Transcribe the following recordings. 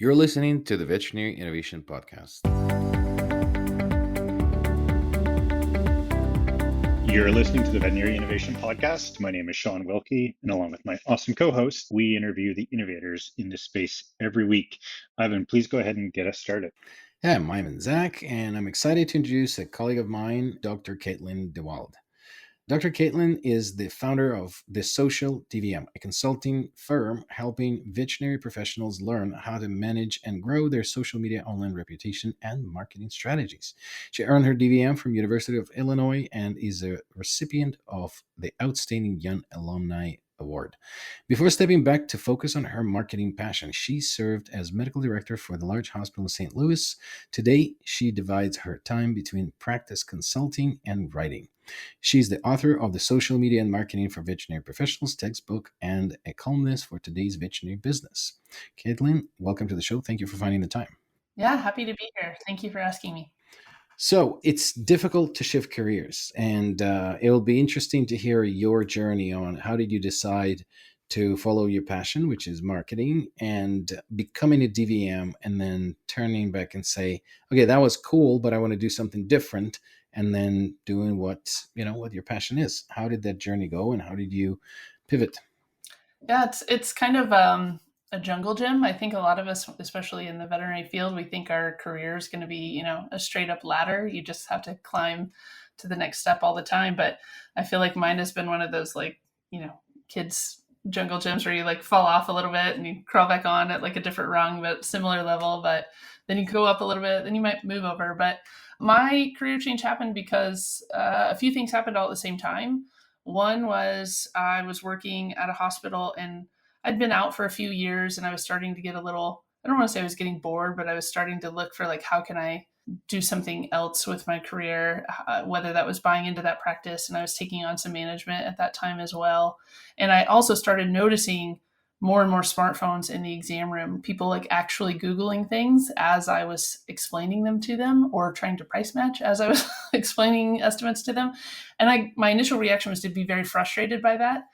You're listening to the Veterinary Innovation Podcast. You're listening to the Veterinary Innovation Podcast. My name is Sean Wilkie, and along with my awesome co host, we interview the innovators in this space every week. Ivan, please go ahead and get us started. Yeah, I'm Ivan Zach, and I'm excited to introduce a colleague of mine, Dr. Caitlin DeWilde. Dr. Caitlin is the founder of The Social DVM, a consulting firm helping veterinary professionals learn how to manage and grow their social media online reputation and marketing strategies. She earned her DVM from University of Illinois and is a recipient of the Outstanding Young Alumni Award. Before stepping back to focus on her marketing passion, she served as medical director for the large hospital in St. Louis. Today, she divides her time between practice consulting and writing. She's the author of the Social Media and Marketing for Veterinary Professionals textbook and a columnist for today's veterinary business. Caitlin, welcome to the show. Thank you for finding the time. Yeah, happy to be here. Thank you for asking me. So it's difficult to shift careers, and it will be interesting to hear your journey on how did you decide to follow your passion, which is marketing, and becoming a DVM, and then turning back and say, okay, that was cool, but I want to do something different, and then doing what your passion is. How did that journey go, and how did you pivot? Yeah, it's kind of a jungle gym. I think a lot of us, especially in the veterinary field, we think our career is going to be, a straight up ladder. You just have to climb to the next step all the time. But I feel like mine has been one of those kids jungle gyms where you fall off a little bit and you crawl back on at a different rung, but similar level. But then you go up a little bit, then you might move over. But my career change happened because a few things happened all at the same time. One was I was working at a hospital and I'd been out for a few years and I was starting to get a little, I don't want to say I was getting bored, but I was starting to look for how can I do something else with my career, whether that was buying into that practice. And I was taking on some management at that time as well. And I also started noticing more and more smartphones in the exam room, people actually Googling things as I was explaining them to them or trying to price match as I was explaining estimates to them. And my initial reaction was to be very frustrated by that.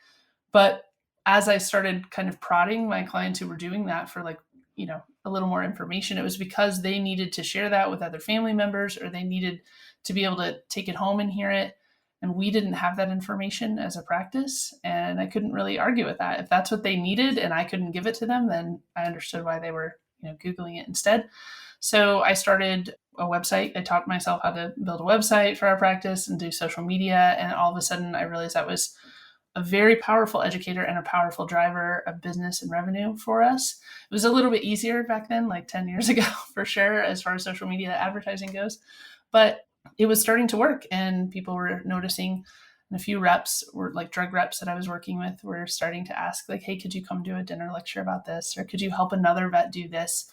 But as I started kind of prodding my clients who were doing that for a little more information, it was because they needed to share that with other family members or they needed to be able to take it home and hear it. And we didn't have that information as a practice. And I couldn't really argue with that. If that's what they needed and I couldn't give it to them, then I understood why they were, Googling it instead. So I started a website. I taught myself how to build a website for our practice and do social media. And all of a sudden I realized that was a very powerful educator and a powerful driver of business and revenue for us. It was a little bit easier back then, 10 years ago, for sure, as far as social media advertising goes. But it was starting to work and people were noticing, and a few reps were drug reps that I was working with were starting to ask hey, could you come do a dinner lecture about this? Or could you help another vet do this?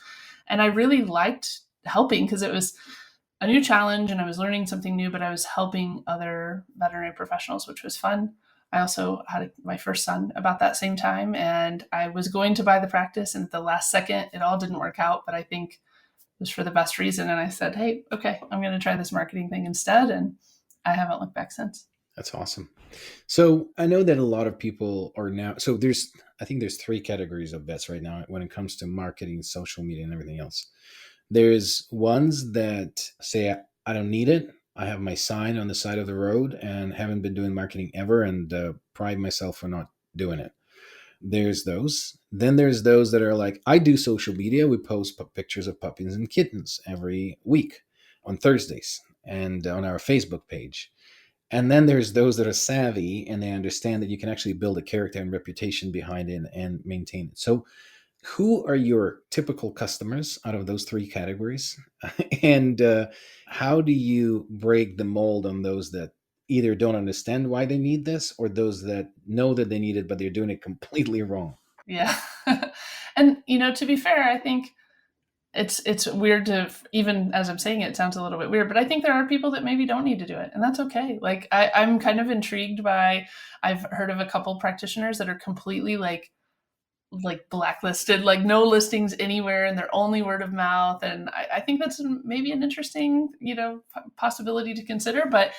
And I really liked helping because it was a new challenge and I was learning something new, but I was helping other veterinary professionals, which was fun. I also had my first son about that same time and I was going to buy the practice and at the last second, it all didn't work out, but I think was for the best reason. And I said, hey, okay, I'm going to try this marketing thing instead. And I haven't looked back since. That's awesome. So I know that a lot of people are now, I think there's three categories of vets right now when it comes to marketing, social media, and everything else. There's ones that say, I don't need it. I have my sign on the side of the road and haven't been doing marketing ever and pride myself for not doing it. There's those. Then there's those that are like, I do social media. We post pictures of puppies and kittens every week on Thursdays and on our Facebook page. And then there's those that are savvy and they understand that you can actually build a character and reputation behind it and maintain it. So who are your typical customers out of those three categories? And how do you break the mold on those that either don't understand why they need this or those that know that they need it, but they're doing it completely wrong? Yeah. And, to be fair, I think it's weird to, even as I'm saying it sounds a little bit weird, but I think there are people that maybe don't need to do it. And that's okay. I'm kind of intrigued by, I've heard of a couple practitioners that are completely blacklisted, no listings anywhere and they're only word of mouth. And I think that's maybe an interesting, possibility to consider. But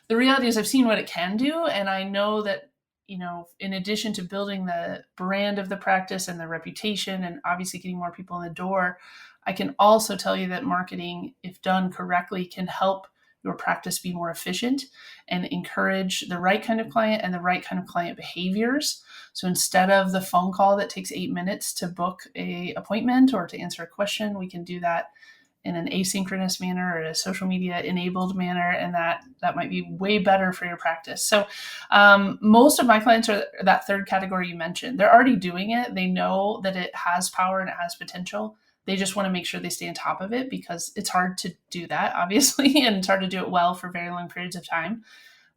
the reality is I've seen what it can do. And I know that, in addition to building the brand of the practice and the reputation and obviously getting more people in the door, I can also tell you that marketing, if done correctly, can help your practice be more efficient and encourage the right kind of client and the right kind of client behaviors. So instead of the phone call that takes 8 minutes to book a appointment or to answer a question, we can do that in an asynchronous manner or a social media enabled manner, and that might be way better for your practice. So most of my clients are that third category you mentioned. They're already doing it. They know that it has power and it has potential. They just want to make sure they stay on top of it, because it's hard to do that, obviously, and it's hard to do it well for very long periods of time.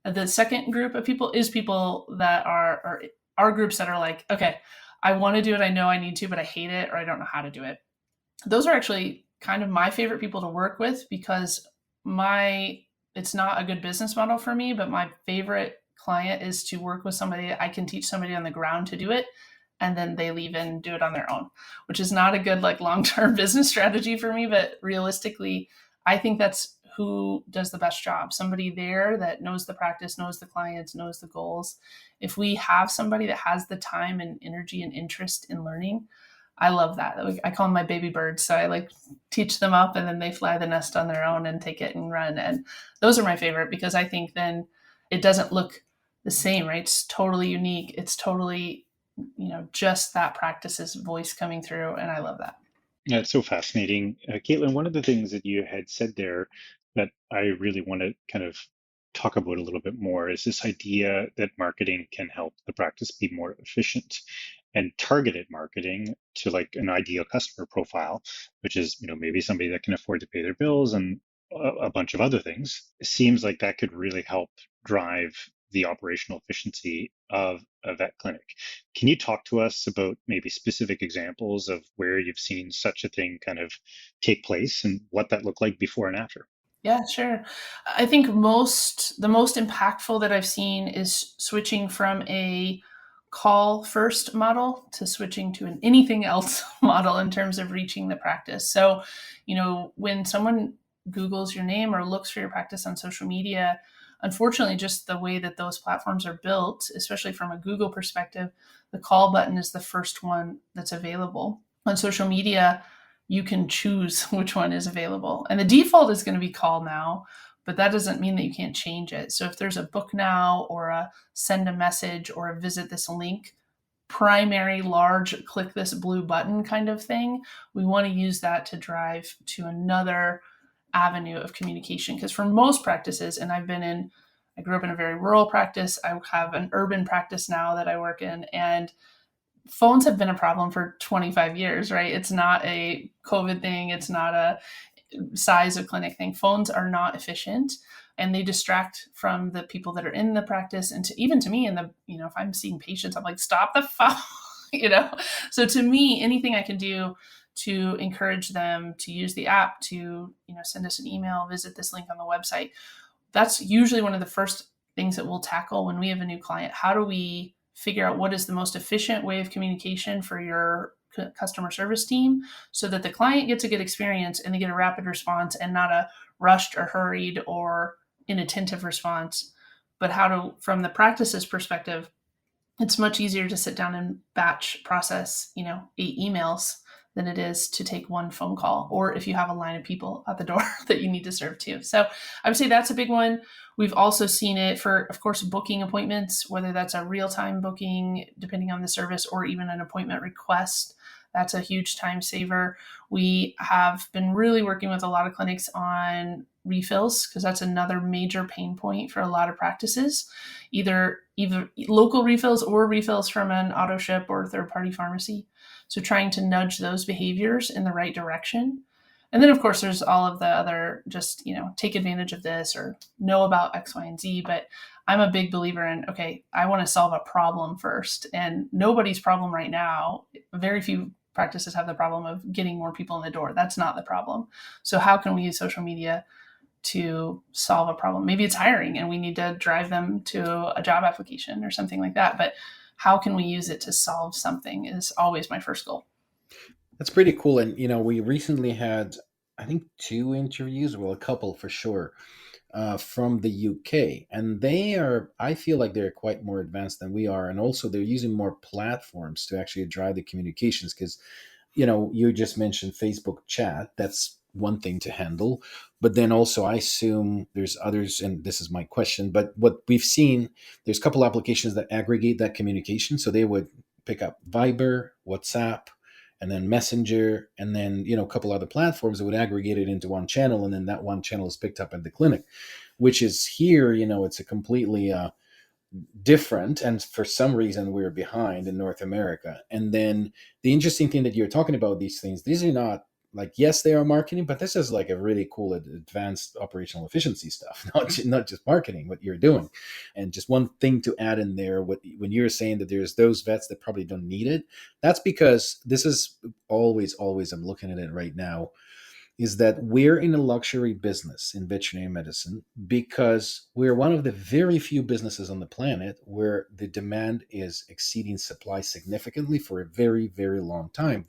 The second group of people is people that are groups that are like, okay, I want to do it. I know I need to, but I hate it, or I don't know how to do it. Those are actually kind of my favorite people to work with, because it's not a good business model for me, but my favorite client is to work with somebody. I can teach somebody on the ground to do it, and then they leave and do it on their own, which is not a good long-term business strategy for me. But realistically, I think that's who does the best job. Somebody there that knows the practice, knows the clients, knows the goals. If we have somebody that has the time and energy and interest in learning, I love that. I call them my baby birds. So I teach them up, and then they fly the nest on their own and take it and run. And those are my favorite, because I think then it doesn't look the same, right? It's totally unique. It's totally, just that practice's voice coming through. And I love that. Yeah, it's so fascinating. Caitlin, one of the things that you had said there that I really want to kind of talk about a little bit more is this idea that marketing can help the practice be more efficient, and targeted marketing to an ideal customer profile, which is, maybe somebody that can afford to pay their bills and a bunch of other things. It seems like that could really help drive the operational efficiency of a vet clinic. Can you talk to us about maybe specific examples of where you've seen such a thing kind of take place and what that looked like before and after? Yeah, sure. I think the most impactful that I've seen is switching from a call first model to switching to an anything else model in terms of reaching the practice. So, when someone Googles your name or looks for your practice on social media, unfortunately, just the way that those platforms are built, especially from a Google perspective, the call button is the first one that's available. On social media, you can choose which one is available. And the default is going to be call now, but that doesn't mean that you can't change it. So if there's a book now or a send a message or a visit this link, primary large click this blue button kind of thing, we want to use that to drive to another avenue of communication. Because for most practices, and I grew up in a very rural practice, I have an urban practice now that I work in, and phones have been a problem for 25 years, right? It's not a COVID thing. It's not a size of clinic thing. Phones are not efficient, and they distract from the people that are in the practice. And even to me, if I'm seeing patients, I'm like, stop the phone, So to me, anything I can do to encourage them to use the app, to, send us an email, visit this link on the website, that's usually one of the first things that we'll tackle when we have a new client. How do we figure out what is the most efficient way of communication for your customer service team so that the client gets a good experience and they get a rapid response and not a rushed or hurried or inattentive response? But from the practice's perspective, it's much easier to sit down and batch process, 8 emails than it is to take one phone call, or if you have a line of people at the door that you need to serve too. So I would say that's a big one. We've also seen it for, of course, booking appointments, whether that's a real-time booking, depending on the service, or even an appointment request. That's a huge time saver. We have been really working with a lot of clinics on refills, because that's another major pain point for a lot of practices, either local refills or refills from an auto ship or third-party pharmacy. So trying to nudge those behaviors in the right direction. And then, of course, there's all of the other just, take advantage of this or know about X, Y, and Z. But I'm a big believer in, okay, I want to solve a problem first. And nobody's problem right now, very few practices have the problem of getting more people in the door. That's not the problem. So how can we use social media to solve a problem? Maybe it's hiring and we need to drive them to a job application or something like that. But how can we use it to solve something is always my first goal. That's pretty cool. And, we recently had, I think, 2 interviews, well, a couple for sure, from the UK, and they are. I feel like they're quite more advanced than we are, and also they're using more platforms to actually drive the communications. Because you just mentioned Facebook chat. That's one thing to handle, but then also I assume there's others, and this is my question. But what we've seen, there's a couple applications that aggregate that communication, so they would pick up Viber, WhatsApp, and then Messenger, and then a couple other platforms that would aggregate it into one channel, and then that one channel is picked up at the clinic, which is here, it's a completely different, and for some reason we're behind in North America. And then the interesting thing that you're talking about, these are not like, yes, they are marketing, but this is like a really cool advanced operational efficiency stuff, not just marketing what you're doing. And just one thing to add in there, when you're saying that there's those vets that probably don't need it, that's because this is always I'm looking at it right now, is that we're in a luxury business in veterinary medicine because we're one of the very few businesses on the planet where the demand is exceeding supply significantly for a very, very long time.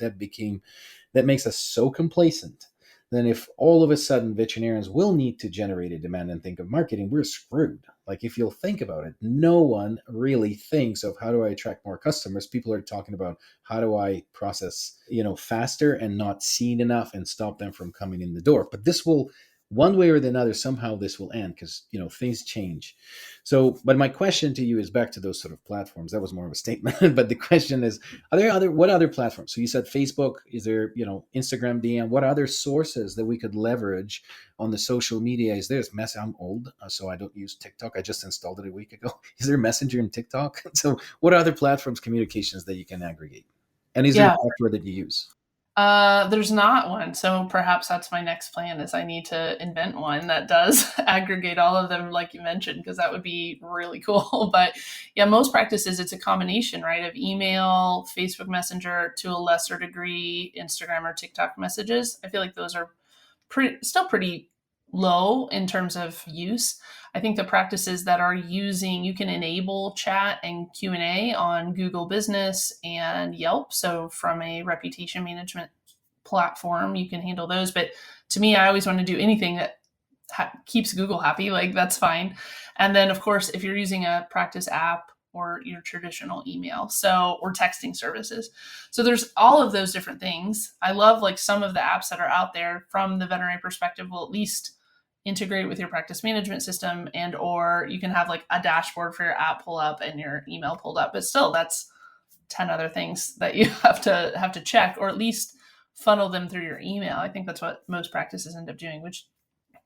That makes us so complacent. Then if all of a sudden veterinarians will need to generate a demand and think of marketing, we're screwed. Like, if you'll think about it, no one really thinks of how do I attract more customers. People are talking about how do I process, faster and not seen enough and stop them from coming in the door. But this will, one way or the other, somehow this will end because, things change. So, but my question to you is back to those sort of platforms. That was more of a statement, but the question is, what other platforms? So you said Facebook, is there, Instagram DM, what other sources that we could leverage on the social media? Is there I'm old, so I don't use TikTok. I just installed it a week ago. Is there Messenger and TikTok? So what other platforms, communications that you can aggregate? And is there a Yeah. software that you use? There's not one. So perhaps that's my next plan is I need to invent one that does aggregate all of them, like you mentioned, because that would be really cool. But yeah, most practices, it's a combination, right, of email, Facebook Messenger, to a lesser degree, Instagram or TikTok messages. I feel like those are still pretty low in terms of use. I think the practices that are using, you can enable chat and Q&A on Google Business and Yelp. So from a reputation management platform, you can handle those. But to me, I always want to do anything that keeps Google happy. Like, that's fine. And then, of course, if you're using a practice app or your traditional email, or texting services. So there's all of those different things. I love like some of the apps that are out there from the veterinary perspective will at least integrate with your practice management system, and or you can have like a dashboard for your app pull up and your email pulled up. But still, that's 10 other things that you have to check, or at least funnel them through your email. I think that's what most practices end up doing, which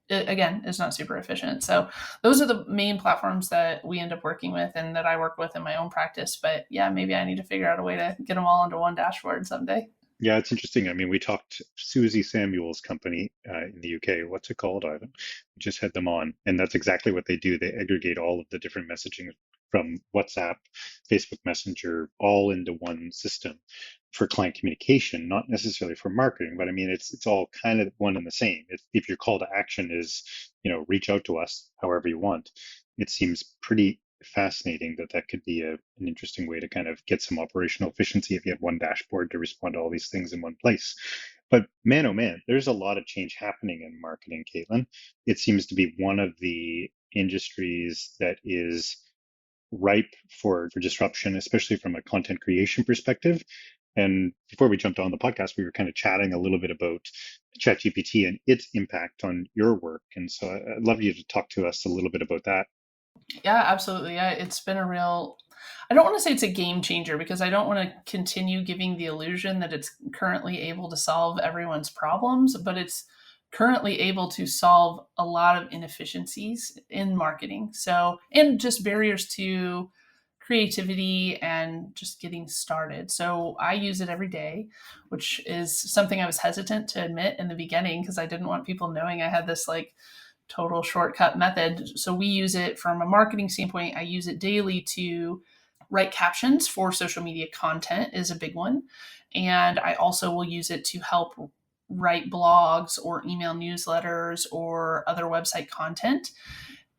again is not super efficient. So those are the main platforms that we end up working with and that I work with in my own practice. But yeah, maybe I need to figure out a way to get them all into one dashboard someday. Yeah, it's interesting. I mean, we talked Susie Samuel's company in the UK. What's it called, Ivan? We just had them on, and that's exactly what they do. They aggregate all of the different messaging from WhatsApp, Facebook Messenger, all into one system for client communication, not necessarily for marketing. But I mean, it's all kind of one and the same. If your call to action is, reach out to us however you want, it seems pretty fascinating that could be an interesting way to kind of get some operational efficiency if you have one dashboard to respond to all these things in one place. But man, oh man, there's a lot of change happening in marketing, Caitlin. It seems to be one of the industries that is ripe for disruption, especially from a content creation perspective. And before we jumped on the podcast, we were kind of chatting a little bit about ChatGPT and its impact on your work. And so I'd love you to talk to us a little bit about that. Yeah, absolutely. Yeah, it's been a real, I don't want to say it's a game changer because I don't want to continue giving the illusion that it's currently able to solve everyone's problems, but it's currently able to solve a lot of inefficiencies in marketing. So, and just barriers to creativity and just getting started. So I use it every day, which is something I was hesitant to admit in the beginning because I didn't want people knowing I had this like total shortcut method. So we use it from a marketing standpoint. I use it daily to write captions for social media content is a big one. And I also will use it to help write blogs or email newsletters or other website content.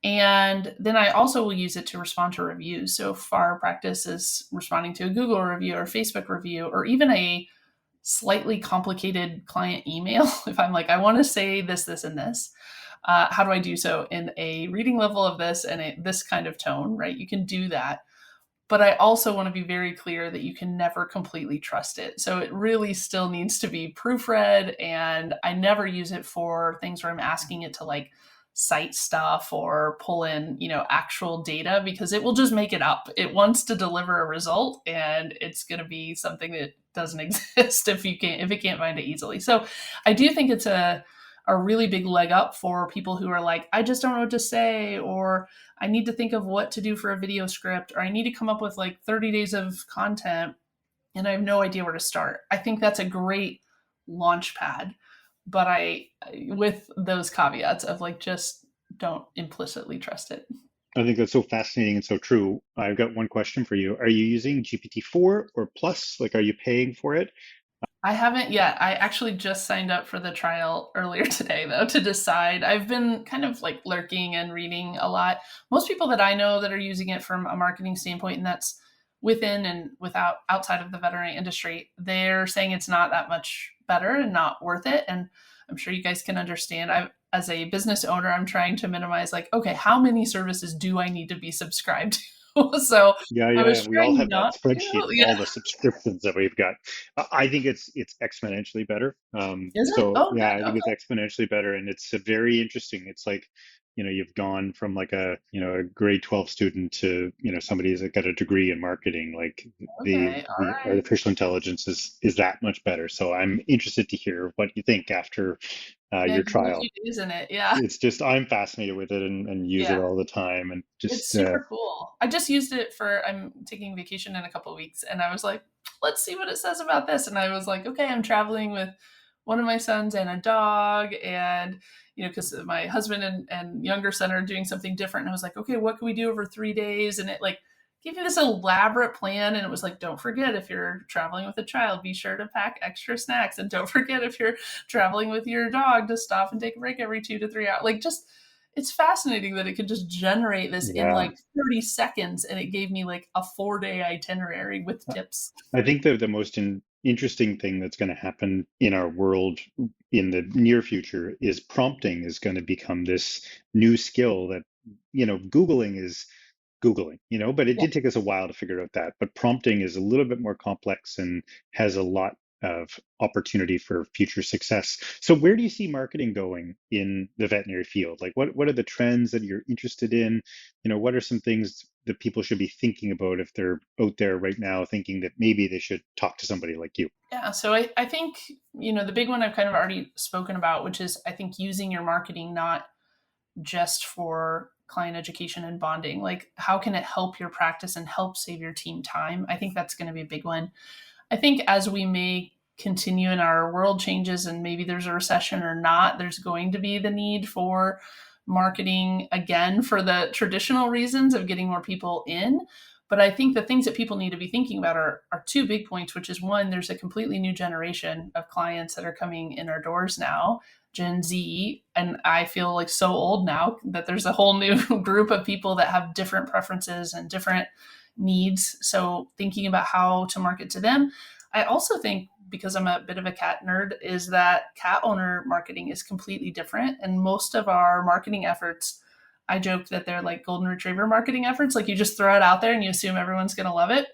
And then I also will use it to respond to reviews. So if our practice is responding to a Google review or Facebook review, or even a slightly complicated client email, if I'm like, I want to say this, this, and this, How do I do so in a reading level of this and this kind of tone, right? You can do that. But I also want to be very clear that you can never completely trust it. So it really still needs to be proofread. And I never use it for things where I'm asking it to like cite stuff or pull in, actual data, because it will just make it up. It wants to deliver a result, and it's going to be something that doesn't exist if it can't find it easily. So I do think it's a really big leg up for people who are like, I just don't know what to say, or I need to think of what to do for a video script, or I need to come up with like 30 days of content and I have no idea where to start. I think that's a great launch pad, but with those caveats of like, just don't implicitly trust it. I think that's so fascinating and so true. I've got one question for you. Are you using GPT-4 or Plus? Like, are you paying for it? I haven't yet. I actually just signed up for the trial earlier today, though, to decide. I've been kind of like lurking and reading a lot. Most people that I know that are using it from a marketing standpoint, and that's within and without outside of the veterinary industry, they're saying it's not that much better and not worth it. And I'm sure you guys can understand. As a business owner, I'm trying to minimize like, okay, how many services do I need to be subscribed to? So Yeah, I yeah, was we all trying have that not spreadsheet to. of Yeah. all the subscriptions that we've got. I think it's exponentially better. Is it? So Oh, yeah, good. I think it's Okay. exponentially better, and it's very interesting. It's like, you've gone from like a grade 12 student to, somebody who's got a degree in marketing. Like Okay. All the right. artificial intelligence is that much better. So I'm interested to hear what you think after Yeah, your give me a trial. few days in it. Yeah. It's just I'm fascinated with it and use it Yeah. all the time, and It's just super cool. I just used it I'm taking vacation in a couple of weeks, and I was like, let's see what it says about this. And I was like, okay, I'm traveling with one of my sons and a dog, and because my husband and younger son are doing something different. And I was like, okay, what can we do over 3 days? And it like gave me this elaborate plan, and it was like, don't forget, if you're traveling with a child, be sure to pack extra snacks, and don't forget, if you're traveling with your dog, to stop and take a break every 2 to 3 hours. Like, just, it's fascinating that it could just generate this in yeah. like 30 seconds, and it gave me like a 4-day itinerary with tips. I think that the most interesting thing that's going to happen in our world in the near future is prompting is going to become this new skill that, Googling is Googling, but it Yeah. did take us a while to figure out that. But prompting is a little bit more complex and has a lot of opportunity for future success. So where do you see marketing going in the veterinary field? Like what are the trends that you're interested in? What are some things that people should be thinking about if they're out there right now thinking that maybe they should talk to somebody like you? Yeah. So I think, the big one I've kind of already spoken about, which is I think using your marketing not just for client education and bonding. Like, how can it help your practice and help save your team time? I think that's going to be a big one. I think as we may continue and our world changes and maybe there's a recession or not, there's going to be the need for marketing again for the traditional reasons of getting more people in. But I think the things that people need to be thinking about are two big points, which is one, there's a completely new generation of clients that are coming in our doors now, Gen Z. And I feel like so old now that there's a whole new group of people that have different preferences and different needs. So thinking about how to market to them. I also think, because I'm a bit of a cat nerd, is that cat owner marketing is completely different. And most of our marketing efforts, I joke that they're like golden retriever marketing efforts. Like, you just throw it out there and you assume everyone's going to love it.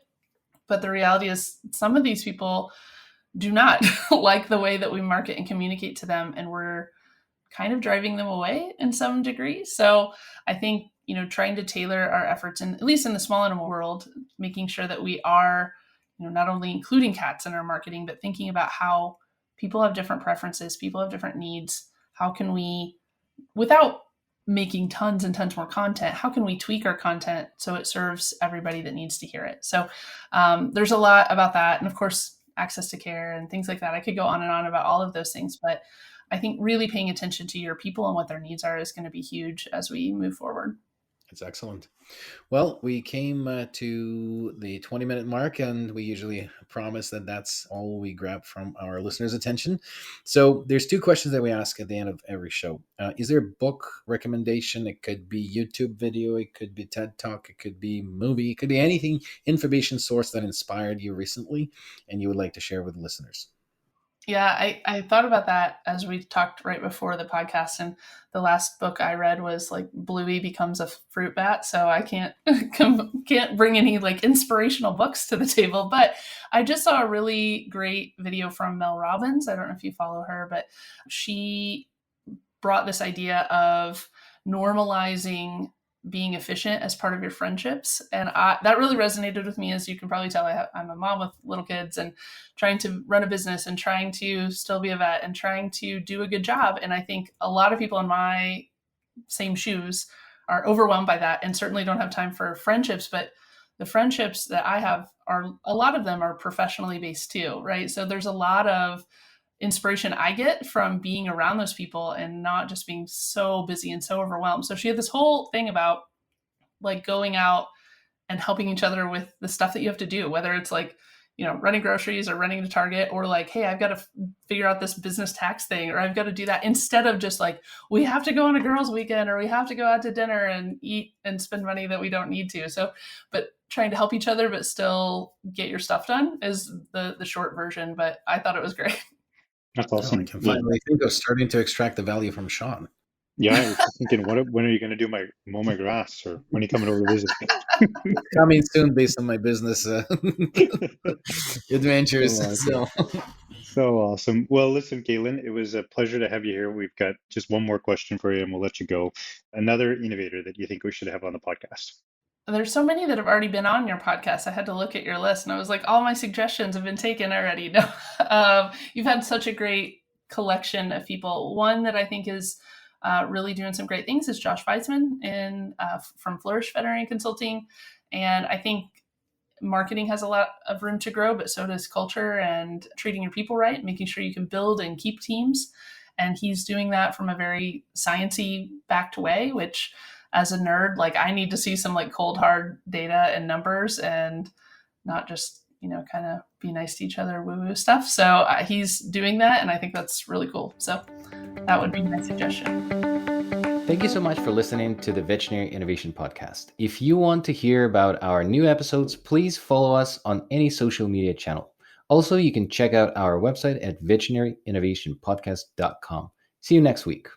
But the reality is, some of these people do not like the way that we market and communicate to them. And we're kind of driving them away in some degree. So I think, trying to tailor our efforts, and at least in the small animal world, making sure that we are, not only including cats in our marketing, but thinking about how people have different preferences, people have different needs. How can we, without making tons and tons more content, how can we tweak our content so it serves everybody that needs to hear it? So there's a lot about that. And of course, access to care and things like that. I could go on and on about all of those things, but I think really paying attention to your people and what their needs are is going to be huge as we move forward. It's excellent. Well, we came to the 20-minute mark, and we usually promise that that's all we grab from our listeners' attention. So there's two questions that we ask at the end of every show. Is there a book recommendation? It could be YouTube video, it could be TED Talk, it could be movie, it could be anything, information source that inspired you recently and you would like to share with listeners. Yeah, I thought about that as we talked right before the podcast, and the last book I read was like Bluey becomes a fruit bat, so I can't can't bring any like inspirational books to the table. But I just saw a really great video from Mel Robbins. I don't know if you follow her, but she brought this idea of normalizing being efficient as part of your friendships. And that really resonated with me. As you can probably tell, I'm a mom with little kids and trying to run a business and trying to still be a vet and trying to do a good job. And I think a lot of people in my same shoes are overwhelmed by that and certainly don't have time for friendships. But the friendships that I have are, a lot of them are professionally based too, right? So there's a lot of inspiration I get from being around those people and not just being so busy and so overwhelmed. So she had this whole thing about like going out and helping each other with the stuff that you have to do, whether it's like, you know, running groceries or running to Target, or like, hey, I've got to figure out this business tax thing, or I've got to do that, instead of just like, we have to go on a girls' weekend, or we have to go out to dinner and eat and spend money that we don't need to. So, but trying to help each other, but still get your stuff done is the short version. But I thought it was great. That's Oh, I awesome. can Yeah. finally think of starting to extract the value from Sean. Yeah, I was just thinking, when are you going to mow my grass, or when are you coming over to visit me? Coming soon based on my business adventures. So So, awesome. So awesome. Well, listen, Caitlin, it was a pleasure to have you here. We've got just one more question for you and we'll let you go. Another innovator that you think we should have on the podcast? There's so many that have already been on your podcast. I had to look at your list, and I was like, all my suggestions have been taken already. No, you've had such a great collection of people. One that I think is really doing some great things is Josh Weissman from Flourish Veterinary Consulting. And I think marketing has a lot of room to grow, but so does culture and treating your people right, making sure you can build and keep teams. And he's doing that from a very sciencey backed way, which as a nerd, like I need to see some like cold hard data and numbers and not just, you know, kind of be nice to each other woo woo stuff. So he's doing that. And I think that's really cool. So that would be my suggestion. thank you so much for listening to the Veterinary Innovation Podcast. If you want to hear about our new episodes, please follow us on any social media channel. Also, you can check out our website at veterinaryinnovationpodcast.com. See you next week.